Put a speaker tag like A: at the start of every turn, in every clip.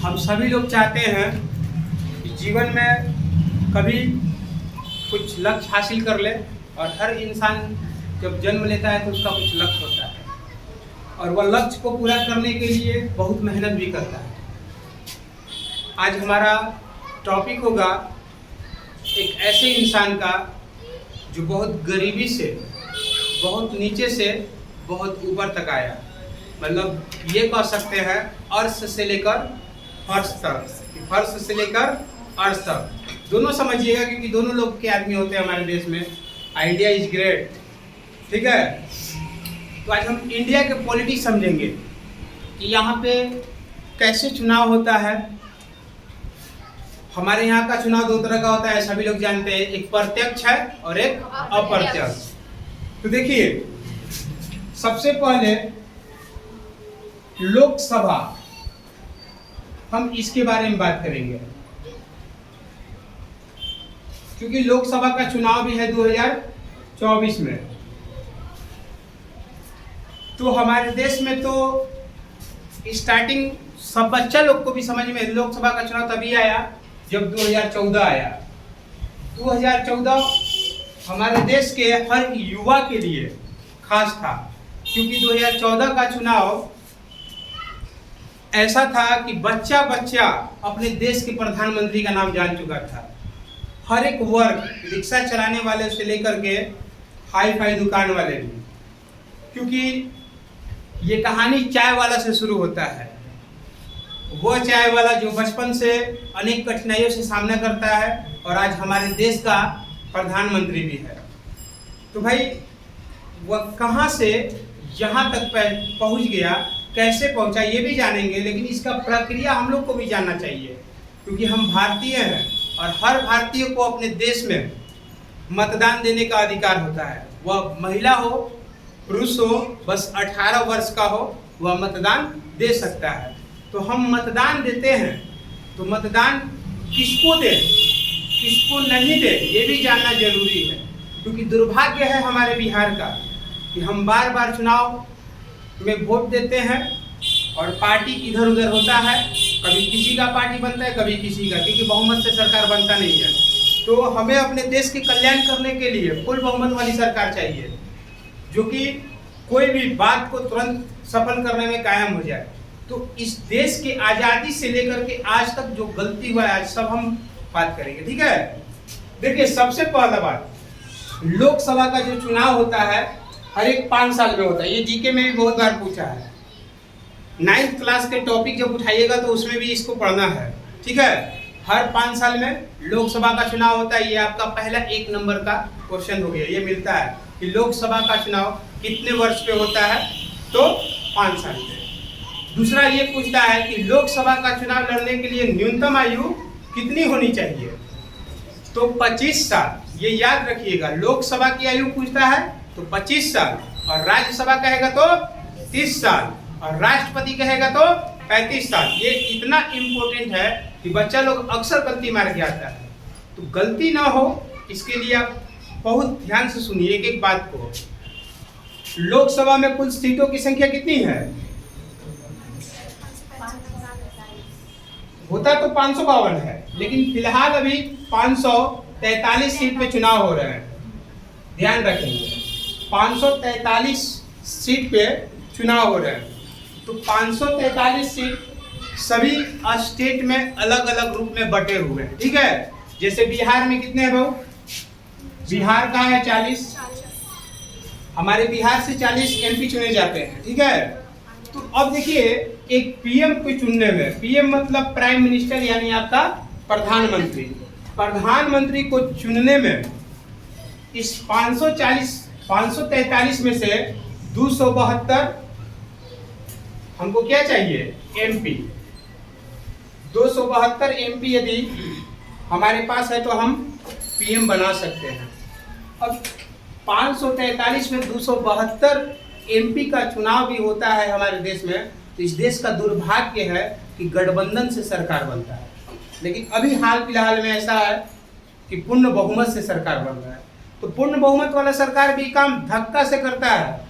A: हम सभी लोग चाहते हैं कि जीवन में कभी कुछ लक्ष्य हासिल कर ले, और हर इंसान जब जन्म लेता है तो उसका कुछ लक्ष्य होता है और वह लक्ष्य को पूरा करने के लिए बहुत मेहनत भी करता है। आज हमारा टॉपिक होगा एक ऐसे इंसान का जो बहुत गरीबी से, बहुत नीचे से बहुत ऊपर तक आया। मतलब ये कह सकते हैं अर्श से लेकर फर्श तक, फर्श से लेकर अर्श तक दोनों समझिएगा, क्योंकि दोनों लोग के आदमी होते हैं हमारे देश में। आइडिया इज ग्रेट, ठीक है। तो आज हम इंडिया के पॉलिटिक्स समझेंगे कि यहाँ पे कैसे चुनाव होता है। हमारे यहाँ का चुनाव दो तरह का होता है, सभी लोग जानते हैं, एक प्रत्यक्ष है और एक अप्रत्यक्ष। तो देखिए, सबसे पहले लोकसभा, हम इसके बारे में बात करेंगे क्योंकि लोकसभा का चुनाव भी है 2024 में। तो हमारे देश में तो स्टार्टिंग सब बच्चा लोग को भी समझ में लोकसभा का चुनाव तभी आया जब 2014 आया। 2014 हमारे देश के हर युवा के लिए खास था, क्योंकि 2014 का चुनाव ऐसा था कि बच्चा बच्चा अपने देश के प्रधानमंत्री का नाम जान चुका था। हर एक वर्ग, रिक्शा चलाने वाले से लेकर के हाई फाई दुकान वाले भी, क्योंकि ये कहानी चाय वाला से शुरू होता है। वो चाय वाला जो बचपन से अनेक कठिनाइयों से सामना करता है और आज हमारे देश का प्रधानमंत्री भी है। तो भाई वह कहाँ से यहाँ तक पहुँच गया, कैसे पहुँचा, ये भी जानेंगे, लेकिन इसका प्रक्रिया हम लोग को भी जानना चाहिए, क्योंकि हम भारतीय हैं और हर भारतीय को अपने देश में मतदान देने का अधिकार होता है। वह महिला हो, पुरुष हो, बस 18 वर्ष का हो, वह मतदान दे सकता है। तो हम मतदान देते हैं, तो मतदान किसको दे, किसको नहीं दे, ये भी जानना जरूरी है। क्योंकि दुर्भाग्य है हमारे बिहार का कि हम बार बार चुनाव में वोट देते हैं और पार्टी इधर उधर होता है, कभी किसी का पार्टी बनता है, कभी किसी का, क्योंकि बहुमत से सरकार बनता नहीं है। तो हमें अपने देश के कल्याण करने के लिए फुल बहुमत वाली सरकार चाहिए, जो कि कोई भी बात को तुरंत सफल करने में कायम हो जाए। तो इस देश की आज़ादी से लेकर के आज तक जो गलती हुआ है, आज सब हम बात करेंगे, ठीक है। देखिए, सबसे पहला बात, लोकसभा का जो चुनाव होता है हर एक 5 साल में होता है। ये जीके में भी बहुत बार पूछा है। 9th क्लास के टॉपिक जब उठाइएगा तो उसमें भी इसको पढ़ना है, ठीक है। हर 5 साल में लोकसभा का चुनाव होता है। ये आपका पहला 1 नंबर का क्वेश्चन हो गया। ये मिलता है कि लोकसभा का चुनाव कितने वर्ष पे होता है, तो 5 साल पे। दूसरा ये पूछता है कि लोकसभा का चुनाव लड़ने के लिए न्यूनतम आयु कितनी होनी चाहिए, तो 25 साल। ये याद रखिएगा, लोकसभा की आयु पूछता है तो 25 साल, और राज्यसभा कहेगा तो 30 साल, और राष्ट्रपति कहेगा तो 35 साल। ये इतना इम्पोर्टेंट है कि बच्चा लोग अक्सर गलती मार के आता है। तो गलती ना हो इसके लिए आप बहुत ध्यान से सुनिए एक एक बात को। लोकसभा में कुल सीटों की संख्या कितनी है? होता तो 552 है, लेकिन फिलहाल अभी 543 सीट पे चुनाव हो रहे हैं। ध्यान रखेंगे, 543 सीट पे चुनाव हो रहे हैं। तो 543 सीट सभी स्टेट में अलग अलग रूप में बटे हुए हैं, ठीक है। जैसे बिहार में कितने हैं भाऊ? बिहार का है 40, हमारे बिहार से 40 एमपी चुने जाते हैं, ठीक है। तो अब देखिए, एक पीएम को चुनने में, पीएम मतलब प्राइम मिनिस्टर, यानी आपका प्रधानमंत्री, प्रधानमंत्री को चुनने में इस 543 में से 272 हमको क्या चाहिए? एमपी। 272 एमपी यदि हमारे पास है तो हम पीएम बना सकते हैं। अब 543 में 272 एमपी का चुनाव भी होता है हमारे देश में। तो इस देश का दुर्भाग्य है कि गठबंधन से सरकार बनता है, लेकिन अभी हाल फिलहाल में ऐसा है कि पूर्ण बहुमत से सरकार बन रहा है। तो पूर्ण बहुमत वाला सरकार भी काम धक्का से करता है,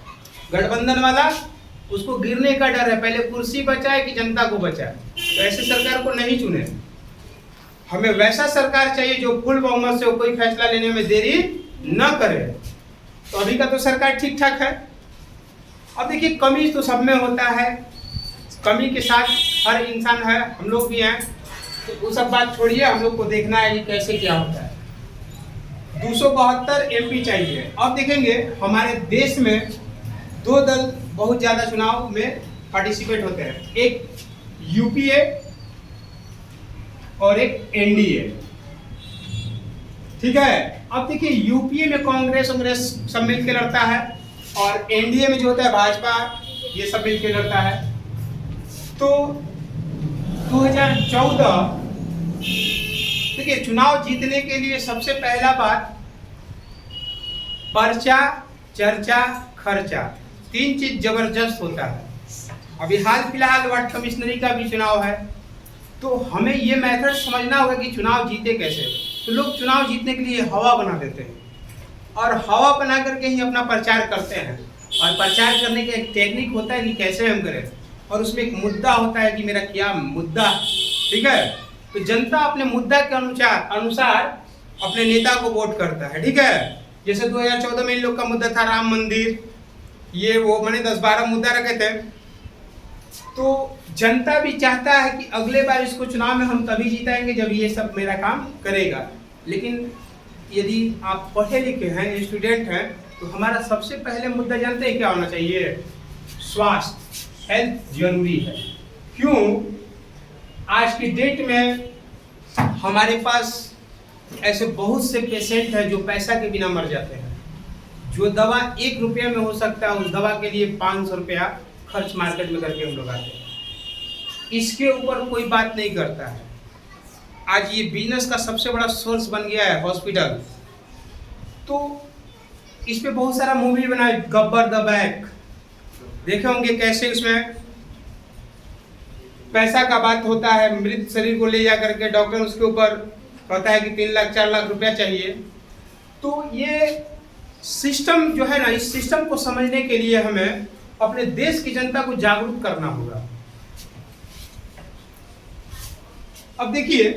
A: गठबंधन वाला उसको गिरने का डर है, पहले कुर्सी बचाए कि जनता को बचाए। तो ऐसे सरकार को नहीं चुने। हमें वैसा सरकार चाहिए जो फुल बहुमत से कोई फैसला लेने में देरी न करे। तो अभी का तो सरकार ठीक ठाक है। अब देखिए, कमी तो सब में होता है, कमी के साथ हर इंसान है, हम लोग भी हैं। तो वो सब बात छोड़िए, हम लोग को देखना है कि कैसे क्या होता है। 272 MP चाहिए। अब देखेंगे हमारे देश में दो दल बहुत ज्यादा चुनाव में पार्टिसिपेट होते हैं, एक UPA और एक NDA। ठीक है। अब देखिए, UPA में कांग्रेस सब मिलकर लड़ता है और NDA में जो होता है भाजपा, ये सब मिलकर लड़ता है। तो 2014 देखिए, चुनाव जीतने के लिए सबसे पहला बात पर्चा, चर्चा, खर्चा, 3 चीज जबरदस्त होता है। अभी हाल फिलहाल वार्ड कमिश्नरी का भी चुनाव है। तो हमें ये मेथड समझना होगा कि चुनाव जीते कैसे। तो लोग चुनाव जीतने के लिए हवा बना देते हैं और हवा बना करके ही अपना प्रचार करते हैं। और प्रचार करने का एक टेक्निक होता है कि कैसे हम करें, और उसमें एक मुद्दा होता है कि मेरा क्या मुद्दा। ठीक है। तो जनता अपने मुद्दा के अनुसार अपने नेता को वोट करता है। ठीक है। जैसे 2014 में इन लोग का मुद्दा था राम मंदिर, ये वो, मैंने 10-12 मुद्दा रखे थे। तो जनता भी चाहता है कि अगले बार इसको चुनाव में हम तभी जीताएंगे जब ये सब मेरा काम करेगा। लेकिन यदि आप पढ़े लिखे हैं, स्टूडेंट हैं, तो हमारा सबसे पहले मुद्दा जानते हैं क्या होना चाहिए? स्वास्थ्य, हेल्थ जरूरी है। क्यों? आज की डेट में हमारे पास ऐसे बहुत से पेशेंट हैं जो पैसा के बिना मर जाते हैं। जो दवा 1 रुपये में हो सकता है, उस दवा के लिए 500 रुपया खर्च मार्केट में करके हम लोग आते हैं। इसके ऊपर कोई बात नहीं करता है। आज ये बिजनेस का सबसे बड़ा सोर्स बन गया है हॉस्पिटल। तो इस पे बहुत सारा मूवी बना है, गब्बर द बैक, देखे होंगे कैसे उसमें पैसा का बात होता है। मृत शरीर को ले जा करके डॉक्टर उसके ऊपर कहता है कि 3 लाख 4 लाख रुपया चाहिए। तो ये सिस्टम जो है ना, इस सिस्टम को समझने के लिए हमें अपने देश की जनता को जागरूक करना होगा। अब देखिए,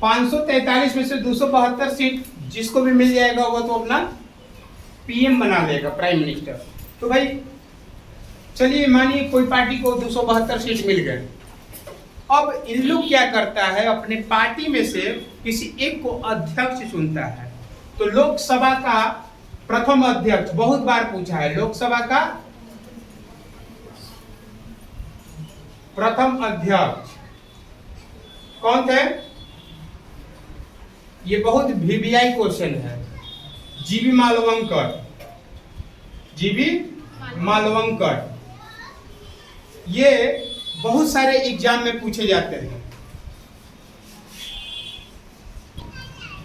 A: 543 में से 272 सीट जिसको भी मिल जाएगा वो तो अपना PM बना लेगा, प्राइम मिनिस्टर। तो भाई चलिए, मानिए कोई पार्टी को 272 सीट मिल गए। अब इन लोग क्या करता है, अपने पार्टी में से किसी एक को अध्यक्ष चुनता है। तो लोकसभा का प्रथम अध्यक्ष, बहुत बार पूछा है, लोकसभा का प्रथम अध्यक्ष कौन थे? ये बहुत VVI क्वेश्चन है। जीबी मालवंकर, जीबी मालवंकर, ये बहुत सारे एग्जाम में पूछे जाते हैं।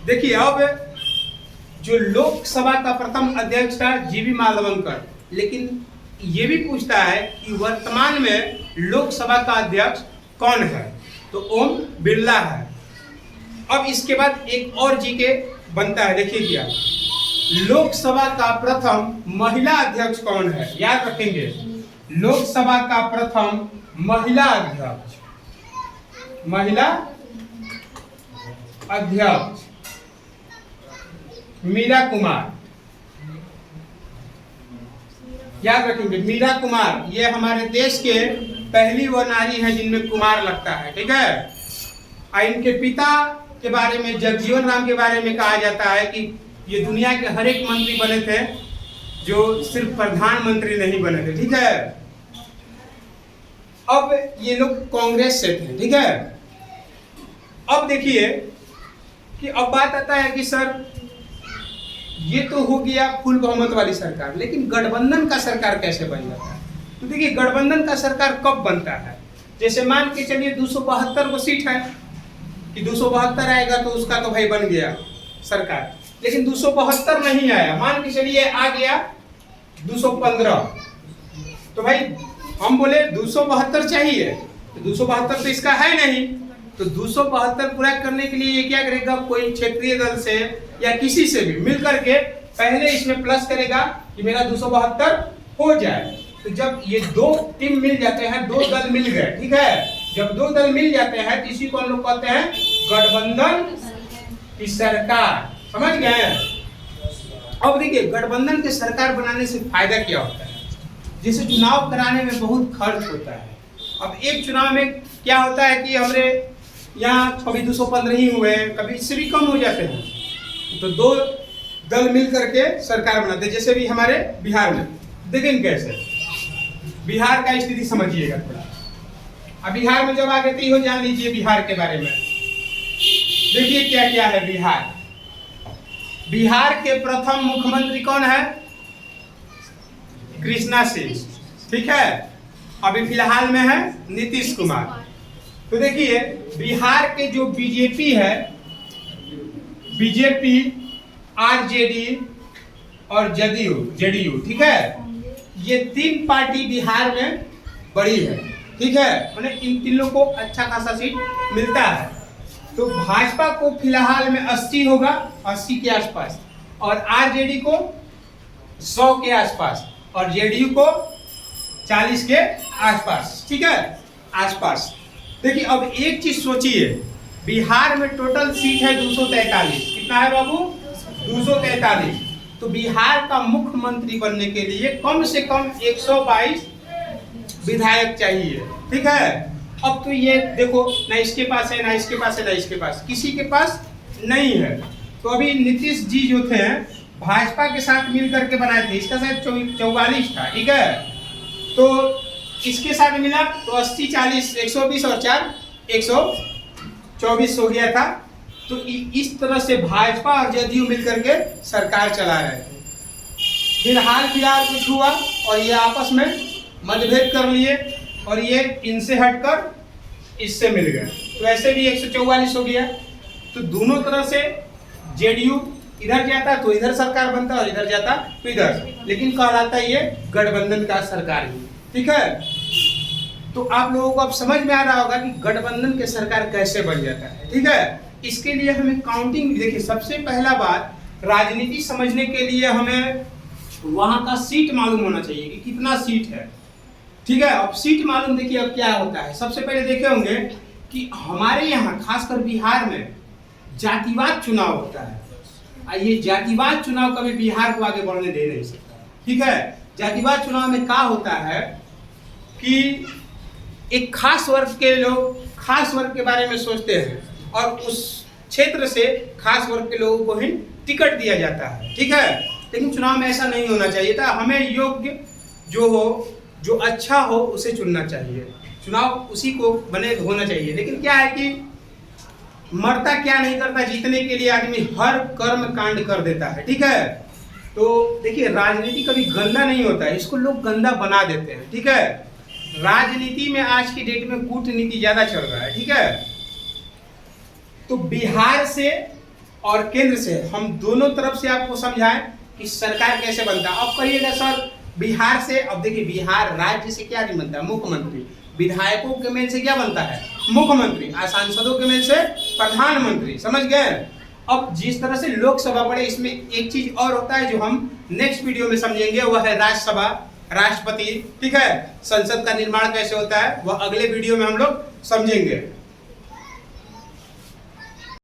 A: देखिए, अब जो लोकसभा का प्रथम अध्यक्ष था जीबी मालवंकर, लेकिन ये भी पूछता है कि वर्तमान में लोकसभा का अध्यक्ष कौन है? तो ओम बिरला है। अब इसके बाद एक और जीके बनता है, देखिए क्या, लोकसभा का प्रथम महिला अध्यक्ष कौन है? याद रखेंगे, लोकसभा का प्रथम महिला अध्यक्ष, महिला अध्यक्ष मीरा कुमार। याद रखेंगे, मीरा कुमार, ये हमारे देश के पहली वो नारी है जिनमें कुमार लगता है। ठीक है। और इनके पिता के बारे में, जगजीवन राम के बारे में कहा जाता है कि ये दुनिया के हर एक मंत्री बने थे, जो सिर्फ प्रधानमंत्री नहीं बने थे। ठीक है। अब ये लोग कांग्रेस से थे। ठीक है। अब देखिए कि अब बात आता है कि सर ये तो हो गया फुल बहुमत वाली सरकार, लेकिन गठबंधन का सरकार कैसे बन जाता है? तो देखिए, गठबंधन का सरकार कब बनता है? जैसे मान के चलिए 272 को सीट है कि 272 आएगा तो उसका तो भाई बन गया सरकार, लेकिन 272 नहीं आया, मान के चलिए आ गया 215, तो भाई हम बोले 272 चाहिए, तो 272 तो इसका है नहीं। तो 272 पूरा करने के लिए ये क्या करेगा, कोई क्षेत्रीय दल से या किसी से भी मिल करके पहले इसमें प्लस करेगा कि मेरा 272 हो जाए। तो जब ये दो टीम मिल जाते हैं, दो दल मिल गए, ठीक है, जब दो दल मिल जाते हैं तो इसी को हम लोग कहते हैं गठबंधन की सरकार। समझ गए? अब देखिए गठबंधन की सरकार बनाने से फायदा क्या होता है? जैसे चुनाव कराने में बहुत खर्च होता है। अब एक चुनाव में क्या होता है कि हमारे यहाँ कभी 215 ही हुए, कभी इससे भी कम हो जाते हैं, तो दो दल मिल करके सरकार बनाते हैं। जैसे भी हमारे बिहार में देखेंगे कैसे, बिहार का स्थिति समझिएगा थोड़ा। अब बिहार में जब आगे तो जान लीजिए बिहार के बारे में। देखिए क्या क्या है बिहार। बिहार के प्रथम मुख्यमंत्री कौन है? कृष्णा सिंह, ठीक है। अभी फिलहाल में है नीतीश कुमार। तो देखिए बिहार के जो बीजेपी है, बीजेपी, आरजेडी और जेडीयू, ठीक है, ये तीन पार्टी बिहार में बड़ी है, ठीक है। उन्हें इन तीनों को अच्छा खासा सीट मिलता है। तो भाजपा को फिलहाल में 80 होगा, 80 के आसपास, और आरजेडी को 100 के आसपास, और जेडीयू को 40 के आसपास, ठीक है, आसपास। देखिए अब एक चीज सोचिए, बिहार में टोटल सीट है 243। कितना है बाबू? 243। तो बिहार का मुख्यमंत्री बनने के लिए कम से कम 122 विधायक चाहिए, ठीक है। अब तो ये देखो, ना इसके पास है, ना इसके पास है, ना इसके पास, किसी के पास नहीं है। तो अभी नीतीश जी जो थे भाजपा के साथ मिल करके बनाए थे, इसका शायद 44 था, ठीक है। तो इसके साथ मिला तो 80, 40, 120 और 4 124 हो गया था। तो इस तरह से भाजपा और जदयू मिल करके सरकार चला रहे थे। फिलहाल कुछ हुआ और ये आपस में मतभेद कर लिए और ये इनसे हटकर इससे मिल गए, तो ऐसे भी 144 हो गया। तो दोनों तरह से जेडीयू इधर जाता तो इधर सरकार बनता और इधर जाता तो इधर, लेकिन कहलाता ये गठबंधन का सरकार ही, ठीक है। तो आप लोगों को अब समझ में आ रहा होगा कि गठबंधन के सरकार कैसे बन जाता है, ठीक है। इसके लिए हमें काउंटिंग, देखिए सबसे पहला बात, राजनीति समझने के लिए हमें वहां का सीट मालूम होना चाहिए कि कितना सीट है, ठीक है। अब सीट मालूम, देखिए अब क्या होता है, सबसे पहले देखे होंगे कि हमारे यहाँ खासकर बिहार में जातिवाद चुनाव होता है। ये जातिवाद चुनाव कभी बिहार को आगे बढ़ने दे नहीं सकता, ठीक है। जातिवाद चुनाव में क्या होता है कि एक खास वर्ग के लोग खास वर्ग के बारे में सोचते हैं और उस क्षेत्र से खास वर्ग के लोगों को ही टिकट दिया जाता है, ठीक है। लेकिन चुनाव में ऐसा नहीं होना चाहिए था। हमें योग्य जो हो, जो अच्छा हो, उसे चुनना चाहिए। चुनाव उसी को बने होना चाहिए। लेकिन क्या है कि मरता क्या नहीं करता, जीतने के लिए आदमी हर कर्म कांड कर देता है, ठीक है। तो देखिए राजनीति कभी गंदा नहीं होता है, इसको लोग गंदा बना देते हैं, ठीक है। राजनीति में आज की डेट में कूटनीति ज्यादा चल रहा है, ठीक है। तो बिहार से और केंद्र से हम दोनों तरफ से आपको समझाएं कि सरकार कैसे बनता है। अब कहिएगा सर बिहार से, अब देखिए बिहार राज्य से क्या नहीं बनता है? मुख्यमंत्री। विधायकों के मेल से क्या बनता है? मुख्यमंत्री। और सांसदों के मेल से प्रधानमंत्री। समझ गए? अब जिस तरह से लोकसभा बढ़े, इसमें एक चीज और होता है जो हम नेक्स्ट वीडियो में समझेंगे, वह है राज्यसभा, राष्ट्रपति, ठीक है। संसद का निर्माण कैसे होता है वह अगले वीडियो में हम लोग समझेंगे।